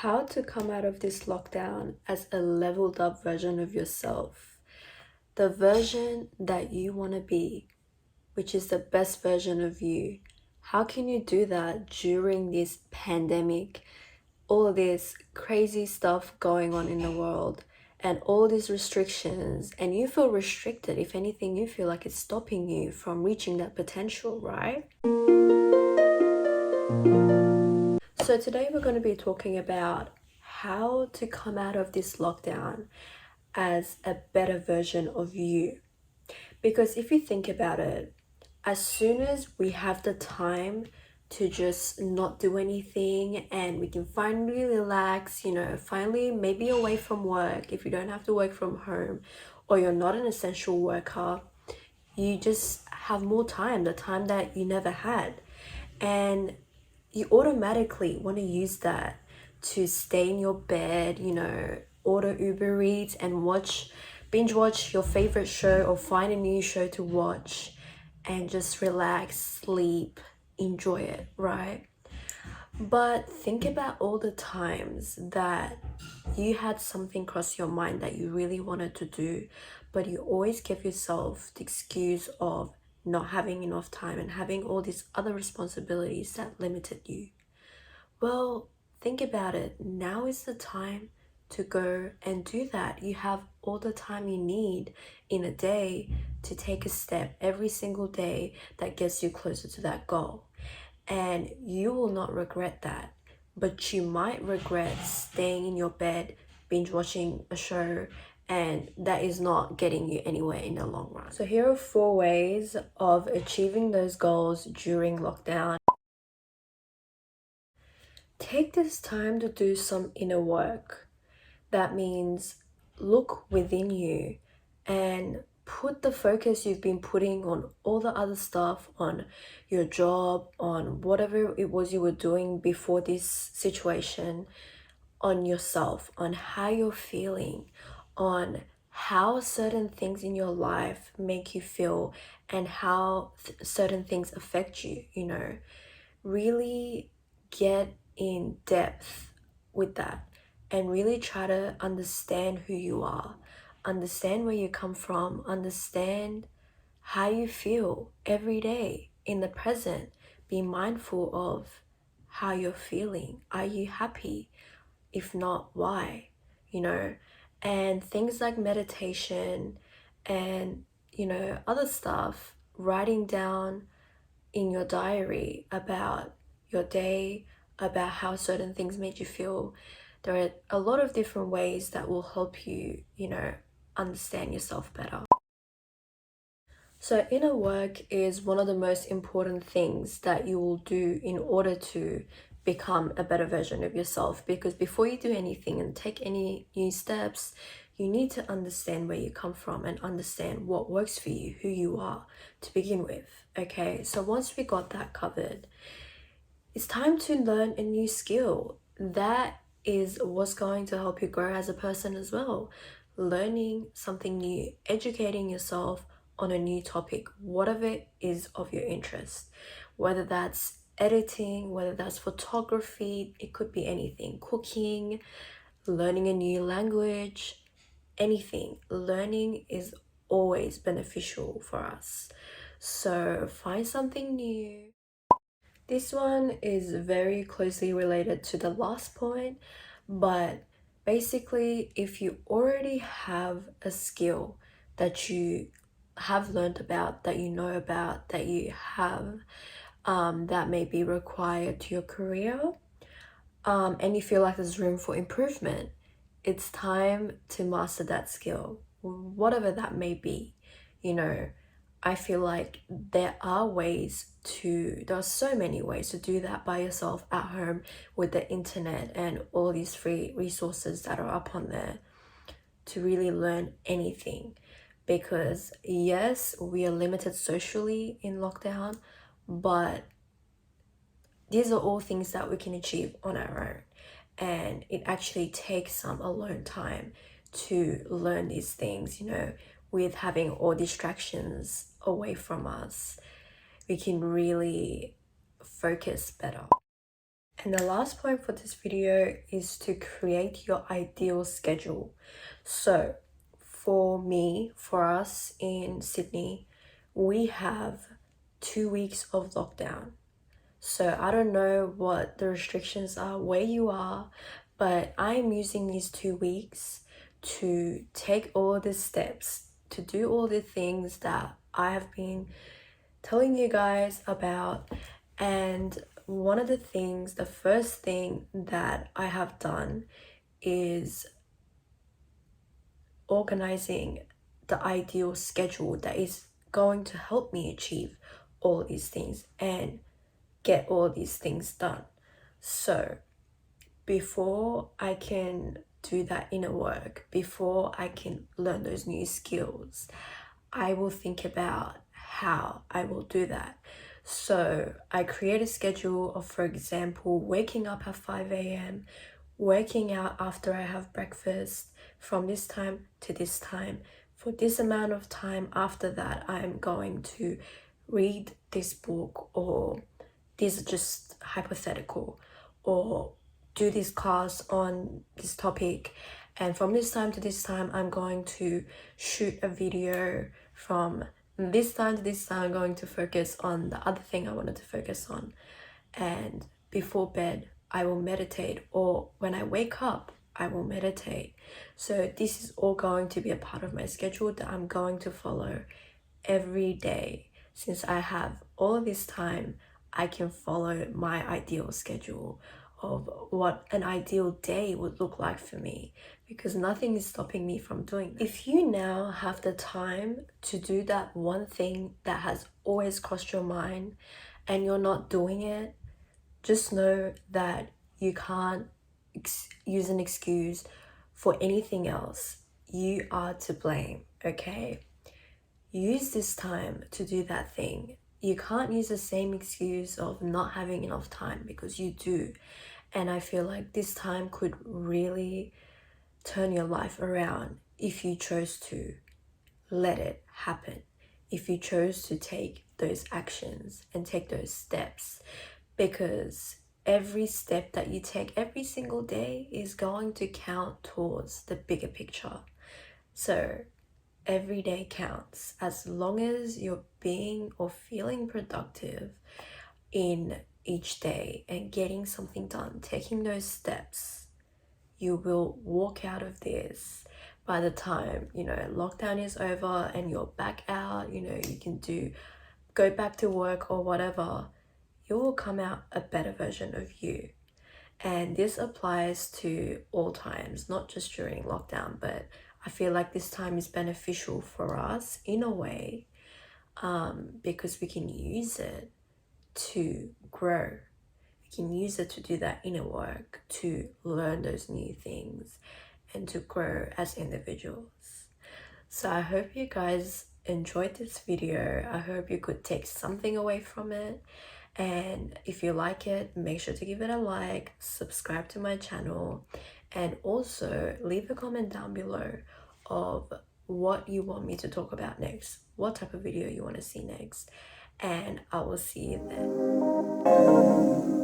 How to come out of this lockdown as a leveled up version of yourself. The version that you want to be, which is the best version of you. How can you do that during this pandemic? All this crazy stuff going on in the world and all these restrictions, and you feel restricted. If anything, you feel like it's stopping you from reaching that potential, right? So today we're going to be talking about how to come out of this lockdown as a better version of you. Because if you think about it, as soon as we have the time to just not do anything and we can finally relax, finally maybe away from work if you don't have to work from home or you're not an essential worker, you just have more time, the time that you never had. And you automatically want to use that to stay in your bed, order Uber Eats and binge watch your favorite show or find a new show to watch and just relax, sleep, enjoy it, right? But think about all the times that you had something cross your mind that you really wanted to do, but you always give yourself the excuse of not having enough time and having all these other responsibilities that limited you. Well, think about it. Now is the time to go and do that. You have all the time you need in a day to take a step every single day that gets you closer to that goal. And you will not regret that. But you might regret staying in your bed, binge watching a show, and that is not getting you anywhere in the long run. So here are 4 ways of achieving those goals during lockdown. Take this time to do some inner work. That means look within you and put the focus you've been putting on all the other stuff, on your job, on whatever it was you were doing before this situation, on yourself, on how you're feeling, on how certain things in your life make you feel and how certain things affect you, really get in depth with that and really try to understand who you are, understand where you come from, understand how you feel every day in the present. Be mindful of how you're feeling. Are you happy? If not, why? And things like meditation and, other stuff, writing down in your diary about your day, about how certain things made you feel. There are a lot of different ways that will help you, understand yourself better. So inner work is one of the most important things that you will do in order to become a better version of yourself, because before you do anything and take any new steps, you need to understand where you come from and understand what works for you, who you are to begin with. Okay, so once we got that covered, it's time to learn a new skill. That is what's going to help you grow as a person as well. Learning something new, educating yourself on a new topic, whatever is of your interest, whether that's editing, whether that's photography, it could be anything, cooking, learning a new language, anything. Learning is always beneficial for us. So find something new. This one is very closely related to the last point, but basically, if you already have a skill that you have learned about, that you know about, that you have, that may be required to your career, and you feel like there's room for improvement, it's time to master that skill, whatever that may be. I feel like there are so many ways to do that by yourself at home with the internet and all these free resources that are up on there to really learn anything. Because yes, we are limited socially in lockdown, but these are all things that we can achieve on our own. And it actually takes some alone time to learn these things, with having all distractions away from us. We can really focus better. And the last point for this video is to create your ideal schedule. So for us in Sydney, we have 2 weeks of lockdown. So I don't know what the restrictions are where you are, but I'm using these 2 weeks to take all the steps, to do all the things that I have been telling you guys about. And one of the first thing that I have done is organizing the ideal schedule that is going to help me achieve all these things and get all these things done. So before I can do that inner work, before I can learn those new skills, I will think about how I will do that. So I create a schedule of, for example, waking up at 5 a.m., working out after I have breakfast from this time to this time. For this amount of time after that, I'm going to read this book, or this is just hypothetical, or do this class on this topic. And from this time to this time, I'm going to shoot a video. From this time to this time, I'm going to focus on the other thing I wanted to focus on. And before bed, I will meditate, or when I wake up, I will meditate. So this is all going to be a part of my schedule that I'm going to follow every day. Since I have all this time, I can follow my ideal schedule of what an ideal day would look like for me, because nothing is stopping me from doing that. If you now have the time to do that one thing that has always crossed your mind and you're not doing it, just know that you can't use an excuse for anything else. You are to blame, okay? Use this time to do that thing. You can't use the same excuse of not having enough time, because you do. And I feel like this time could really turn your life around if you chose to let it happen, if you chose to take those actions and take those steps. Because every step that you take every single day is going to count towards the bigger picture. So every day counts. As long as you're being or feeling productive in each day and getting something done, taking those steps, you will walk out of this. By the time, lockdown is over and you're back out, you can go back to work or whatever, you will come out a better version of you. And this applies to all times, not just during lockdown, but I feel like this time is beneficial for us in a way, because we can use it to grow. We can use it to do that inner work, to learn those new things and to grow as individuals. So I hope you guys enjoyed this video. I hope you could take something away from it. And if you like it, make sure to give it a like, subscribe to my channel, and also leave a comment down below of what you want me to talk about next, what type of video you want to see next, and I will see you then.